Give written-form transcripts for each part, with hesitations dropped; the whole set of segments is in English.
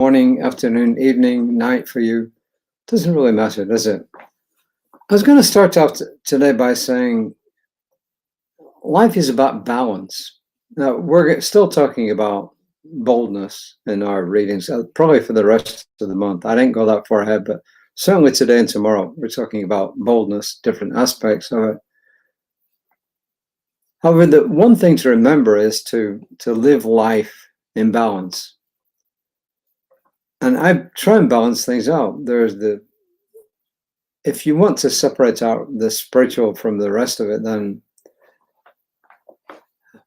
morning, afternoon, evening, night for you. Doesn't really matter, does it? I was going to start off today by saying life is about balance. Now, we're still talking about boldness in our readings, probably for the rest of the month. I didn't go that far ahead, but certainly today and tomorrow, we're talking about boldness, different aspects of it. However, the one thing to remember is to live life in balance. And I try and balance things out. If you want to separate out the spiritual from the rest of it, then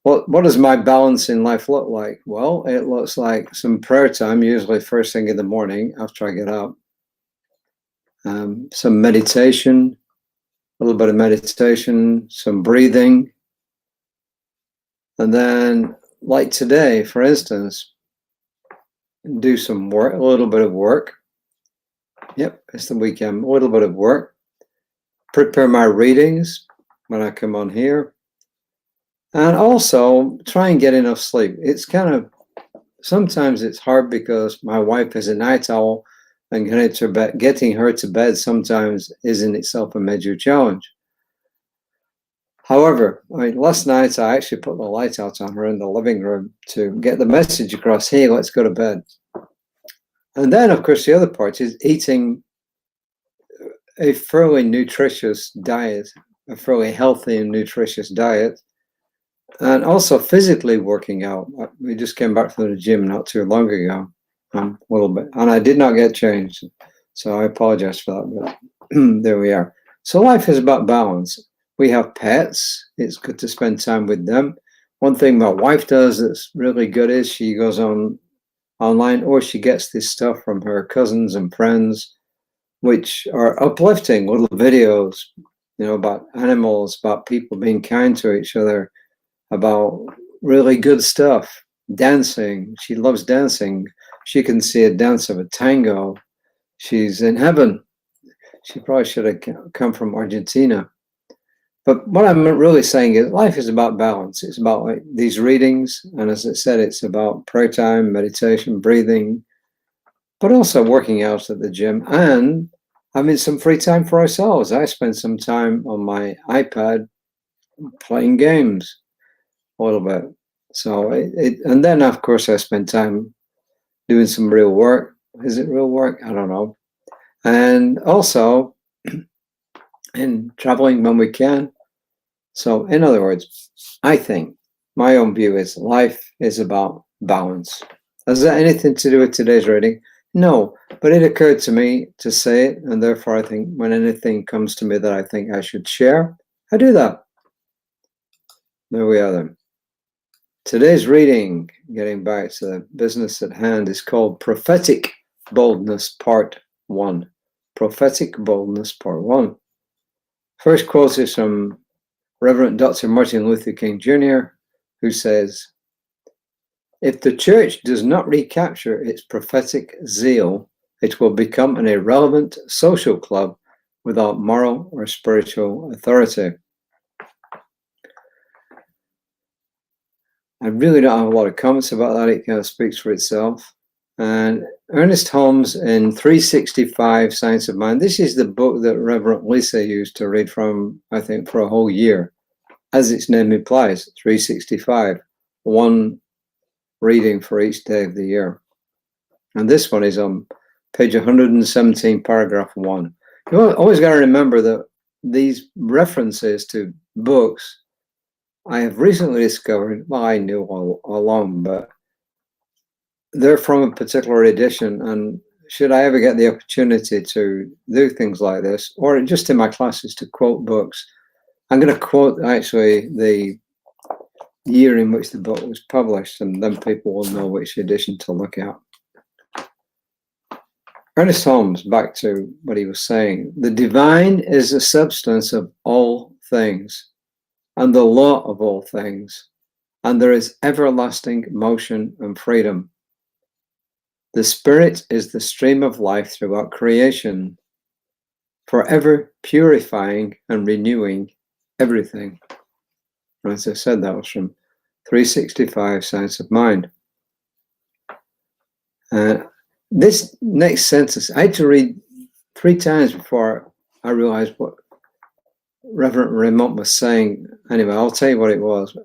what does my balance in life look like? Well, it looks like some prayer time, usually first thing in the morning after I get up. Some meditation, a little bit of meditation, some breathing. And then, like today, for instance, do some work, a little bit of work. Yep, it's the weekend, a little bit of work. Prepare my readings when I come on here. And also try and get enough sleep. It's sometimes it's hard because my wife is a night owl, and getting her to bed sometimes is in itself a major challenge. However, last night I actually put the light out on her in the living room to get the message across, hey, let's go to bed. And then, of course, the other part is eating a fairly nutritious diet, a fairly healthy and nutritious diet, and also physically working out. We just came back from the gym not too long ago, a little bit, and I did not get changed, so I apologize for that, but there we are. So life is about balance. We have pets. It's good to spend time with them. One thing my wife does that's really good is she goes online, or she gets this stuff from her cousins and friends, which are uplifting little videos, about animals, about people being kind to each other, about really good stuff. Dancing. She loves dancing. She can see a dance of a tango. She's in heaven. She probably should have come from Argentina. But what I'm really saying is life is about balance. It's about these readings. And as I said, it's about prayer time, meditation, breathing, but also working out at the gym and having some free time for ourselves. I spend some time on my iPad playing games a little bit. So and then of course I spend time doing some real work. Is it real work? I don't know. And also in traveling when we can. So in other words, I think my own view is life is about balance. Has that anything to do with today's reading? No, but it occurred to me to say it, and therefore I think when anything comes to me that I think I should share, I do that. There we are then. Today's reading, getting back to the business at hand, is called Prophetic Boldness Part 1. Prophetic Boldness Part 1. First quote is from Reverend Dr. Martin Luther King Jr., who says, if the church does not recapture its prophetic zeal, it will become an irrelevant social club without moral or spiritual authority. I really don't have a lot of comments about that. It kind of speaks for itself. And Ernest Holmes in 365 Science of Mind. This is the book that Reverend Lisa used to read from, I think, for a whole year. As its name implies, 365, one reading for each day of the year. And this one is on page 117, paragraph 1. You always got to remember that these references to books I have recently discovered, well, I knew all along, but they're from a particular edition. And should I ever get the opportunity to do things like this, or just in my classes to quote books, I'm going to quote actually the year in which the book was published, and then people will know which edition to look at. Ernest Holmes, back to what he was saying, the divine is the substance of all things, and the law of all things, and there is everlasting motion and freedom. The Spirit is the stream of life throughout creation, forever purifying and renewing everything. As I said, that was from 365 Science of Mind. this next sentence, I had to read 3 times before I realized what Reverend Raymond was saying. Anyway, I'll tell you what it was.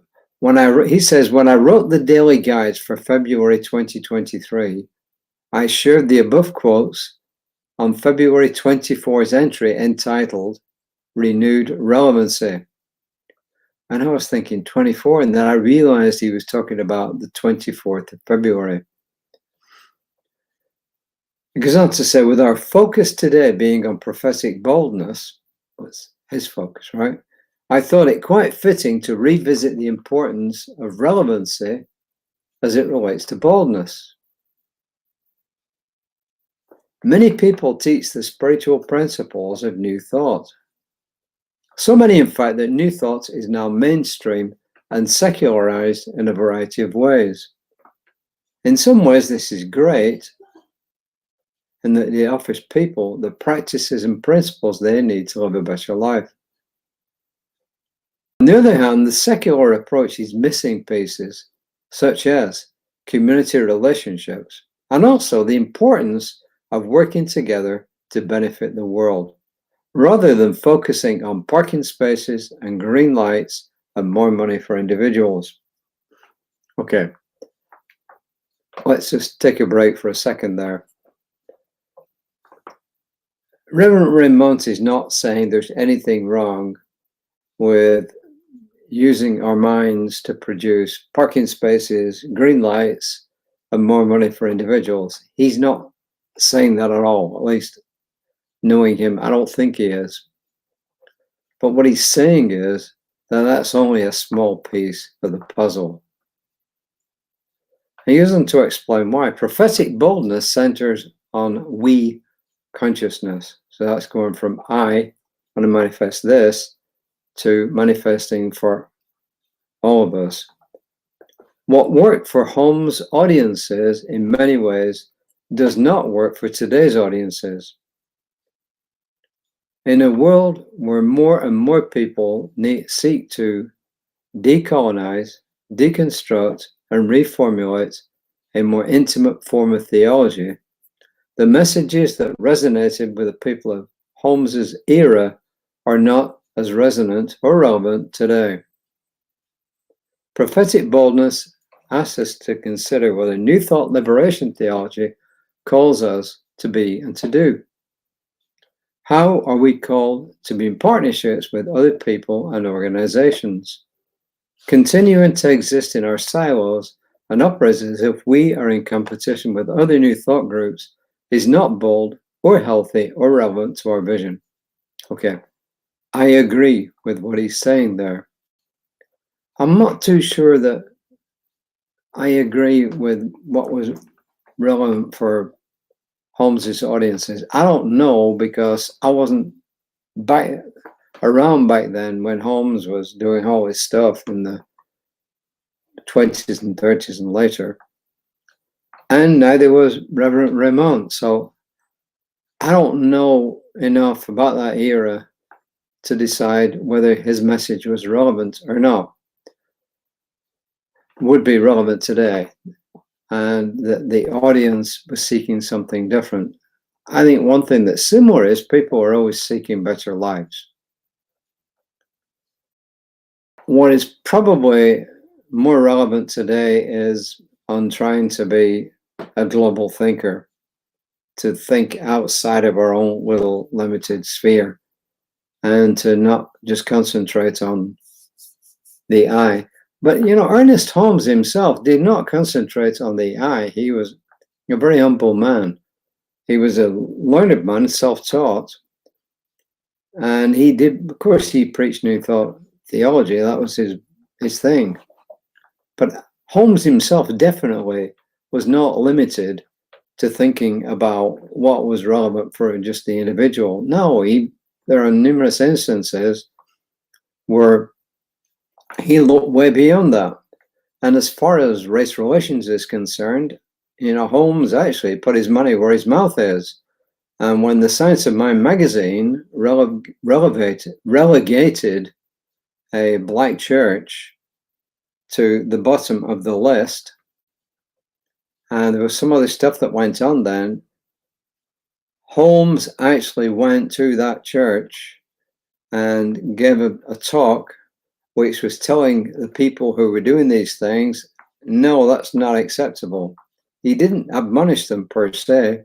He says, when I wrote the daily guides for February 2023, I shared the above quotes on February 24's entry entitled Renewed Relevancy. And I was thinking 24, and then I realized he was talking about the 24th of February. It goes on to say, with our focus today being on prophetic boldness, was his focus, right? I thought it quite fitting to revisit the importance of relevancy as it relates to boldness. Many people teach the spiritual principles of New Thought. So many, in fact, that New Thought is now mainstream and secularized in a variety of ways. In some ways, this is great, in that it offers people the practices and principles they need to live a better life. On the other hand, the secular approach is missing pieces, such as community relationships, and also the importance of working together to benefit the world, rather than focusing on parking spaces and green lights and more money for individuals. Okay, let's just take a break for a second there. Reverend Raymond is not saying there's anything wrong with using our minds to produce parking spaces, green lights, and more money for individuals. He's not saying that at all, at least knowing him, I don't think he is. But what he's saying is that that's only a small piece of the puzzle. He goes on to explain why. Prophetic boldness centers on we consciousness. So that's going from I want to manifest this to manifesting for all of us. What worked for Holmes' audiences in many ways does not work for today's audiences. In a world where more and more people seek to decolonize, deconstruct, and reformulate a more intimate form of theology, the messages that resonated with the people of Holmes's era are not as resonant or relevant today. Prophetic boldness asks us to consider what a New Thought liberation theology calls us to be and to do. How are we called to be in partnerships with other people and organizations? Continuing to exist in our silos and operate as if we are in competition with other New Thought groups is not bold or healthy or relevant to our vision. Okay, I agree with what he's saying there. I'm not too sure that I agree with what was relevant for Holmes's audiences. I don't know, because I wasn't around back then when Holmes was doing all his stuff in the 20s and 30s and later. And neither was Reverend Raymond. So I don't know enough about that era to decide whether his message was relevant or not. Would be relevant today, and that the audience was seeking something different. I think one thing that's similar is people are always seeking better lives. What is probably more relevant today is on trying to be a global thinker, to think outside of our own little limited sphere, and to not just concentrate on the I. But, you know, Ernest Holmes himself did not concentrate on the I. He was a very humble man. He was a learned man, self-taught. And he did, of course, he preached New Thought theology. That was his thing. But Holmes himself definitely was not limited to thinking about what was relevant for just the individual. No, there are numerous instances where he looked way beyond that. And as far as race relations is concerned, you know, Holmes actually put his money where his mouth is. And when the Science of Mind magazine relegated a black church to the bottom of the list, and there was some other stuff that went on then. Holmes actually went to that church and gave a talk which was telling the people who were doing these things, no, that's not acceptable. He didn't admonish them per se,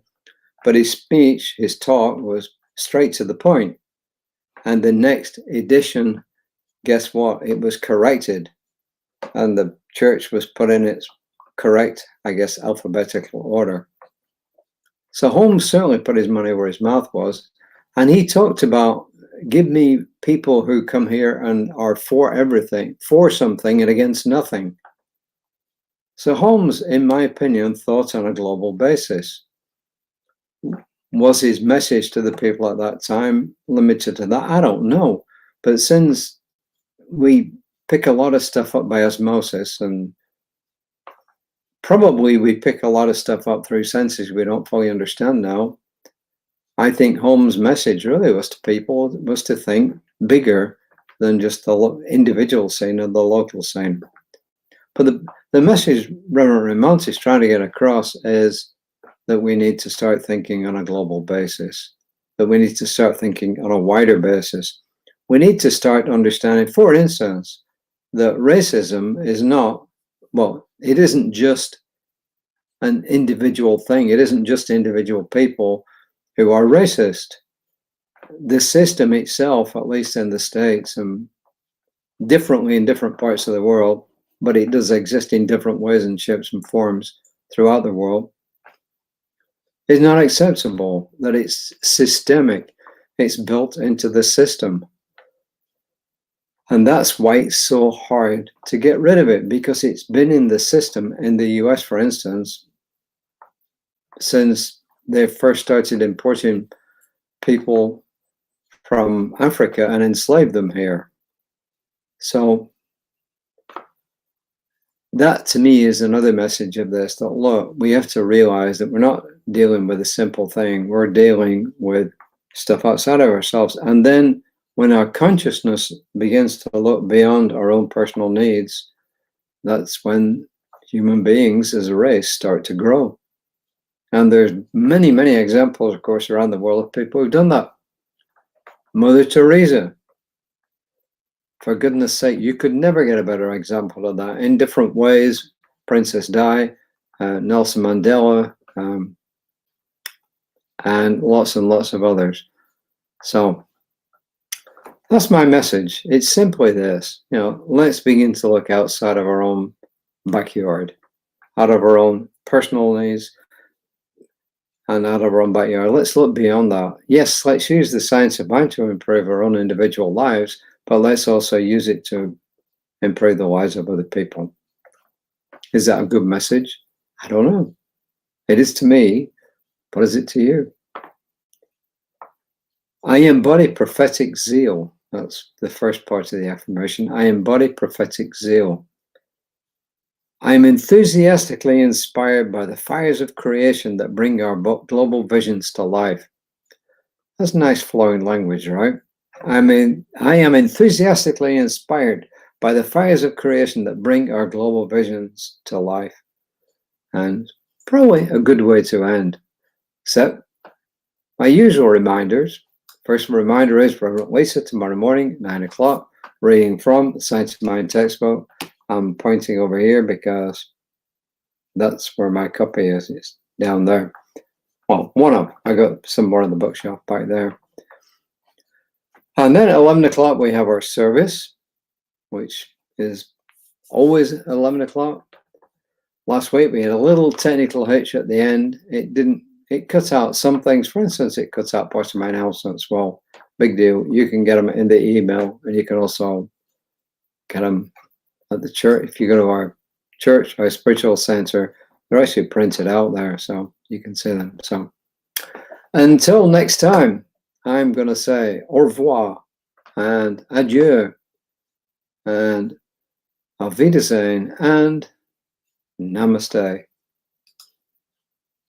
but his speech, his talk was straight to the point. And the next edition, guess what? It was corrected. And the church was put in its correct, I guess, alphabetical order. So Holmes certainly put his money where his mouth was. And he talked about, give me people who come here and are for everything, for something and against nothing. So Holmes, in my opinion, thought on a global basis. Was his message to the people at that time limited to that? I don't know. But since we pick a lot of stuff up by osmosis, and probably we pick a lot of stuff up through senses we don't fully understand now, I think Holmes' message really was to people, was to think bigger than just the individual scene or the local scene. But the message Reverend Ramont is trying to get across is that we need to start thinking on a global basis, that we need to start thinking on a wider basis. We need to start understanding, for instance, that racism is not, well, it isn't just an individual thing. It isn't just individual people who are racist. The system itself, at least in the States, and differently in different parts of the world, but it does exist in different ways and shapes and forms throughout the world, is not acceptable, that it's systemic, it's built into the system. And that's why it's so hard to get rid of it, because it's been in the system. In the US, for instance, since they first started importing people from Africa and enslaved them here. So that to me is another message of this, that look, we have to realize that we're not dealing with a simple thing. We're dealing with stuff outside of ourselves. And then when our consciousness begins to look beyond our own personal needs, that's when human beings as a race start to grow. And there's many, many examples, of course, around the world of people who've done that. Mother Teresa, for goodness sake, you could never get a better example of that in different ways. Princess Di, Nelson Mandela, and lots of others. So that's my message. It's simply this, let's begin to look outside of our own backyard, out of our own personal needs, and out of our own backyard. Let's look beyond that. Yes, let's use the science of mind to improve our own individual lives, but let's also use it to improve the lives of other people. Is that a good message? I don't know. It is to me. What is it to you? I embody prophetic zeal. That's the first part of the affirmation. I embody prophetic zeal. I am enthusiastically inspired by the fires of creation that bring our global visions to life. That's nice flowing language, right? I am enthusiastically inspired by the fires of creation that bring our global visions to life. And probably a good way to end. So, my usual reminders. First reminder is Reverend Lisa tomorrow morning, 9 o'clock, reading from the Science of Mind textbook. I'm pointing over here because that's where my copy is. It's down there. Well, one of them. I got some more on the bookshelf back there. And then at 11 o'clock, we have our service, which is always at 11 o'clock. Last week, we had a little technical hitch at the end. It cut out some things. For instance, it cuts out parts of my announcements. Well, big deal. You can get them in the email, and you can also get them at the church. If you go to our church, our spiritual center, they're actually printed out there, so you can see them. So until next time, I'm going to say au revoir and adieu and auf Wiedersehen and namaste.